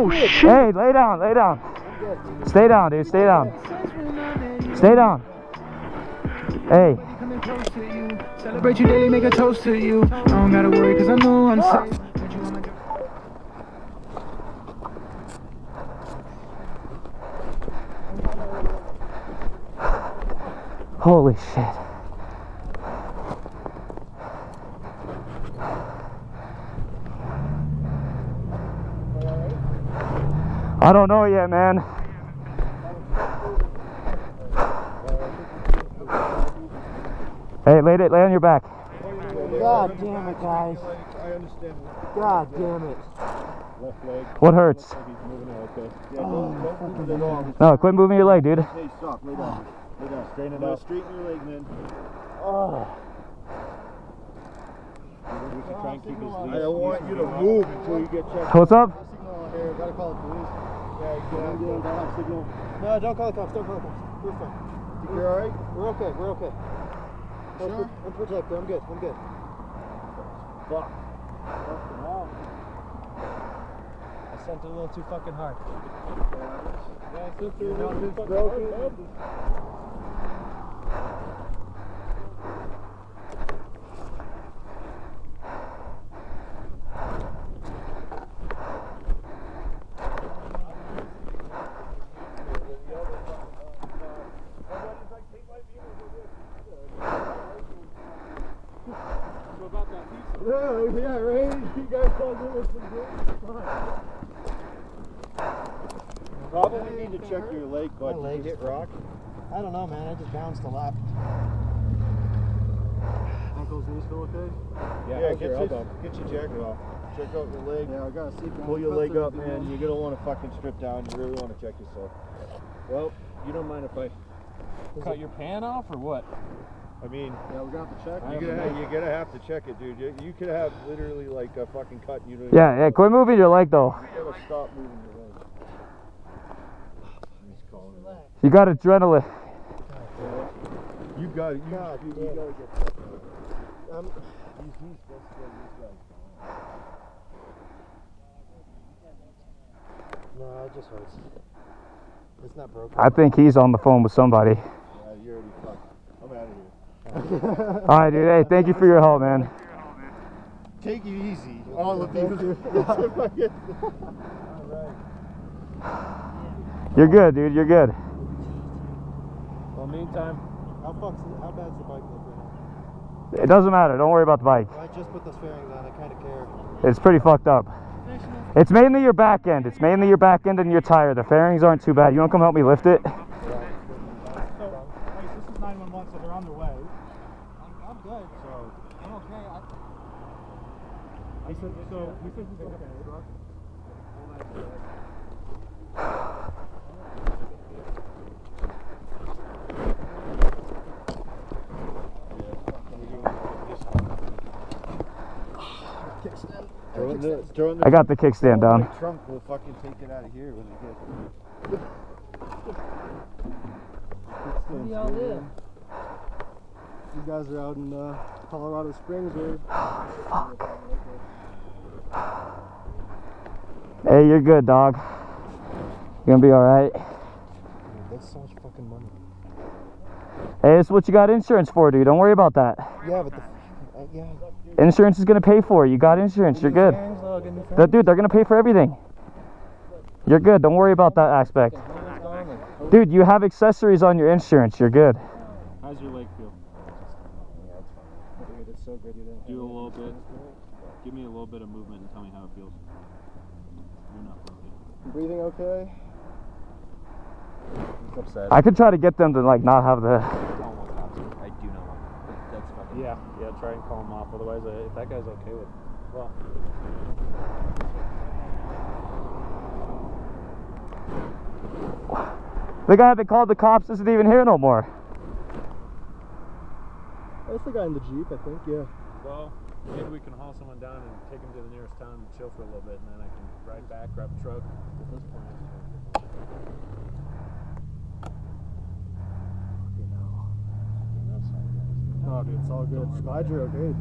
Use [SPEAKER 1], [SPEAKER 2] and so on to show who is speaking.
[SPEAKER 1] Oh shit!
[SPEAKER 2] Hey, lay down, lay down. Stay down, dude, stay down. Stay down. Hey.
[SPEAKER 1] Celebrate you daily, make a toast to you. I don't gotta worry, cause I know I'm safe.
[SPEAKER 2] Holy shit. I don't know yet, man. Hey, lay on your back.
[SPEAKER 3] God damn it, guys.
[SPEAKER 4] I understand.
[SPEAKER 3] God damn it.
[SPEAKER 4] Left leg.
[SPEAKER 2] What hurts?
[SPEAKER 4] He's moving it, okay. Yeah, don't move it at all.
[SPEAKER 2] No, quit moving your leg, dude.
[SPEAKER 4] Hey, stop. Lay down. Lay down. Straighten it out. Straighten your leg, man.
[SPEAKER 3] Oh.
[SPEAKER 4] We should try and keep his lead. I don't want you to move until you get checked.
[SPEAKER 2] What's up?
[SPEAKER 3] Signal here. Gotta call the police.
[SPEAKER 4] Yeah, exactly. Don't have signal.
[SPEAKER 3] No, don't call the cops. Don't call the cops. We're fine.
[SPEAKER 4] You're alright?
[SPEAKER 3] We're okay. We're okay.
[SPEAKER 4] Sure?
[SPEAKER 3] I'm protected. I'm good. I'm good.
[SPEAKER 4] Fuck.
[SPEAKER 3] I sent it a little too fucking hard.
[SPEAKER 4] Yeah, I sent it a little too fucking hard.
[SPEAKER 3] Yeah, right? You guys all do this some good.
[SPEAKER 4] Probably need to check your leg, bud.
[SPEAKER 3] My leg
[SPEAKER 4] hit rock.
[SPEAKER 3] I don't know, man. I just bounced a lot. Ankles, knees feel okay?
[SPEAKER 4] Yeah, get your jacket off. Check out your leg.
[SPEAKER 3] Yeah, I gotta see.
[SPEAKER 4] Pull your leg up, man. You're gonna want to fucking strip down. You really want to check yourself. Well, you don't mind if I
[SPEAKER 5] cut your pan off or what?
[SPEAKER 4] I mean,
[SPEAKER 3] yeah, we're gonna have to check.
[SPEAKER 4] you're gonna have to check it, dude. You could have literally like a fucking cut. And you don't
[SPEAKER 2] Yeah, quit moving your leg, though.
[SPEAKER 4] You gotta stop moving your leg. He's calling it.
[SPEAKER 2] You got adrenaline.
[SPEAKER 4] You got it. You gotta get checked out. He's supposed to go to this guy.
[SPEAKER 3] No, it just hurts. It's not broken.
[SPEAKER 2] I think he's on the phone with somebody.
[SPEAKER 4] Yeah, you're already fucked. I'm out of here.
[SPEAKER 2] Alright, dude. Hey, thank you for your help, man.
[SPEAKER 4] Take it easy. All of you.
[SPEAKER 2] You're good, dude. You're good.
[SPEAKER 5] Well, meantime,
[SPEAKER 3] How bad's the bike look right now?
[SPEAKER 2] It doesn't matter. Don't worry about the bike.
[SPEAKER 3] I just put those fairings on. I kind of care.
[SPEAKER 2] It's pretty fucked up. It's mainly your back end. It's mainly your back end and your tire. The fairings aren't too bad. You want to come help me lift it?
[SPEAKER 6] So, this is 911, so they're on their way. I'm good. So, I'm okay. He said he's okay.
[SPEAKER 2] I got the kickstand down.
[SPEAKER 4] The trunk will fucking take it out of here when it gets.
[SPEAKER 3] Where do y'all live? You guys are out in Colorado Springs, or?
[SPEAKER 2] Hey, you're good, dog. You're gonna be alright.
[SPEAKER 3] That's so much fucking money.
[SPEAKER 2] Hey, it's what you got insurance for, dude. Don't worry about that.
[SPEAKER 3] Yeah, but yeah.
[SPEAKER 2] Insurance is gonna pay for it. You got insurance. You're good. Dude, they're gonna pay for everything. You're good. Don't worry about that aspect. Dude, you have accessories on your insurance. You're good.
[SPEAKER 5] how's your leg feel?
[SPEAKER 3] Dude, it's so good you didn't.
[SPEAKER 5] Do a little bit. Give me a little bit of movement and tell me how it feels. You're not broken.
[SPEAKER 3] Breathing okay?
[SPEAKER 5] He's upset.
[SPEAKER 2] I could try to get them to like not have the.
[SPEAKER 5] I don't want cops. I do not want. That's fucking.
[SPEAKER 6] Yeah, try and call him off. Otherwise, if that guy's okay with it. Well.
[SPEAKER 2] The guy that called the cops isn't even here no more.
[SPEAKER 3] That's the guy in the Jeep, I think, yeah.
[SPEAKER 6] Well, maybe we can haul someone down and take him to the nearest town and chill for a little bit, and then I can ride back, grab a truck. At this point,
[SPEAKER 3] No, dude, it's all good. Glad you're okay.